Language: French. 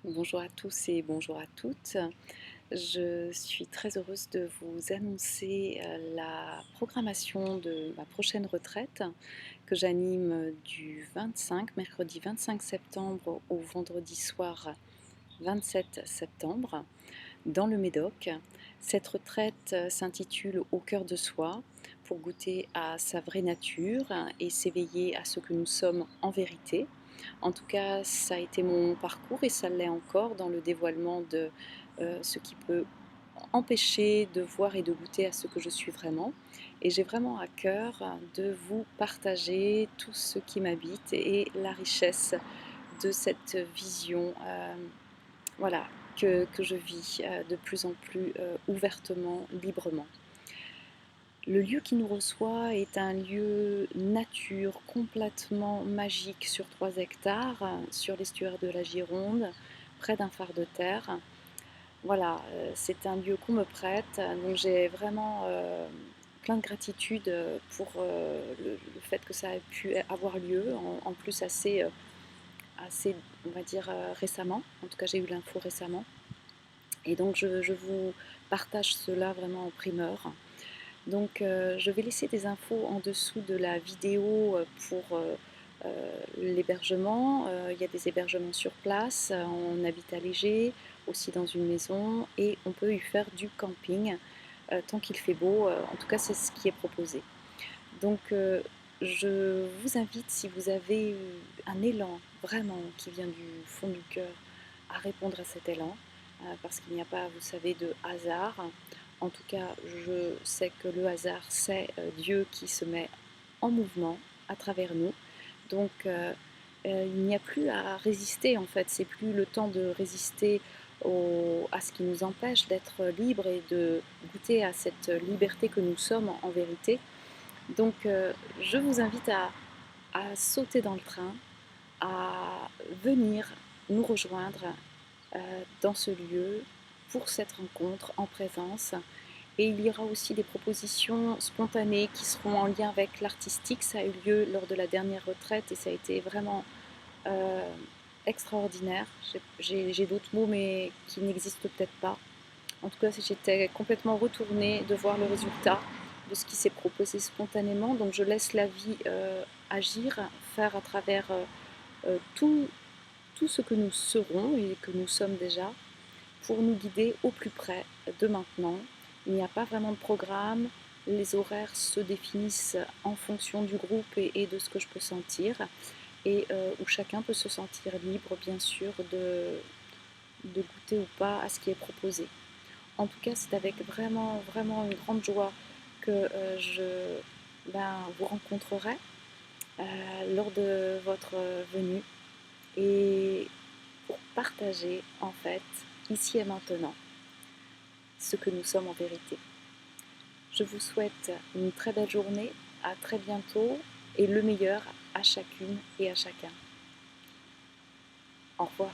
Bonjour à tous et bonjour à toutes. Je suis très heureuse de vous annoncer la programmation de ma prochaine retraite que j'anime du mercredi 25 septembre au vendredi soir 27 septembre dans le Médoc. Cette retraite s'intitule Au cœur de soi pour goûter à sa vraie nature et s'éveiller à ce que nous sommes en vérité. En tout cas, ça a été mon parcours et ça l'est encore dans le dévoilement de ce qui peut empêcher de voir et de goûter à ce que je suis vraiment. Et j'ai vraiment à cœur de vous partager tout ce qui m'habite et la richesse de cette vision voilà, que je vis de plus en plus ouvertement, librement. Le lieu qui nous reçoit est un lieu nature complètement magique sur 3 hectares, sur l'estuaire de la Gironde, près d'un phare de terre. Voilà, c'est un lieu qu'on me prête, donc j'ai vraiment plein de gratitude pour le fait que ça ait pu avoir lieu, en plus assez, on va dire, récemment. En tout cas, j'ai eu l'info récemment. Et donc, je vous partage cela vraiment en primeur. Donc, je vais laisser des infos en dessous de la vidéo pour l'hébergement. Il y a des hébergements sur place, en habitat léger, aussi dans une maison, et on peut y faire du camping tant qu'il fait beau. En tout cas, c'est ce qui est proposé. Donc, je vous invite, si vous avez eu un élan vraiment qui vient du fond du cœur, à répondre à cet élan, parce qu'il n'y a pas, vous savez, de hasard. En tout cas, je sais que le hasard, c'est Dieu qui se met en mouvement à travers nous. Donc, il n'y a plus à résister, en fait. C'est plus le temps de résister à ce qui nous empêche d'être libre et de goûter à cette liberté que nous sommes en vérité. Donc, je vous invite à sauter dans le train, à venir nous rejoindre dans ce lieu pour cette rencontre en présence. Et il y aura aussi des propositions spontanées qui seront en lien avec l'artistique. Ça a eu lieu lors de la dernière retraite et ça a été vraiment euh, extraordinaire. J'ai d'autres mots mais qui n'existent peut-être pas. En tout cas, j'étais complètement retournée de voir le résultat de ce qui s'est proposé spontanément. Donc je laisse la vie agir, faire à travers tout ce que nous serons et que nous sommes déjà pour nous guider au plus près de maintenant. Il n'y a pas vraiment de programme. Les horaires se définissent en fonction du groupe et de ce que je peux sentir et où chacun peut se sentir libre, bien sûr, de goûter ou pas à ce qui est proposé. En tout cas, c'est avec vraiment, vraiment une grande joie que vous rencontrerai lors de votre venue et pour partager en fait ici et maintenant ce que nous sommes en vérité. Je vous souhaite une très belle journée, à très bientôt et le meilleur à chacune et à chacun. Au revoir.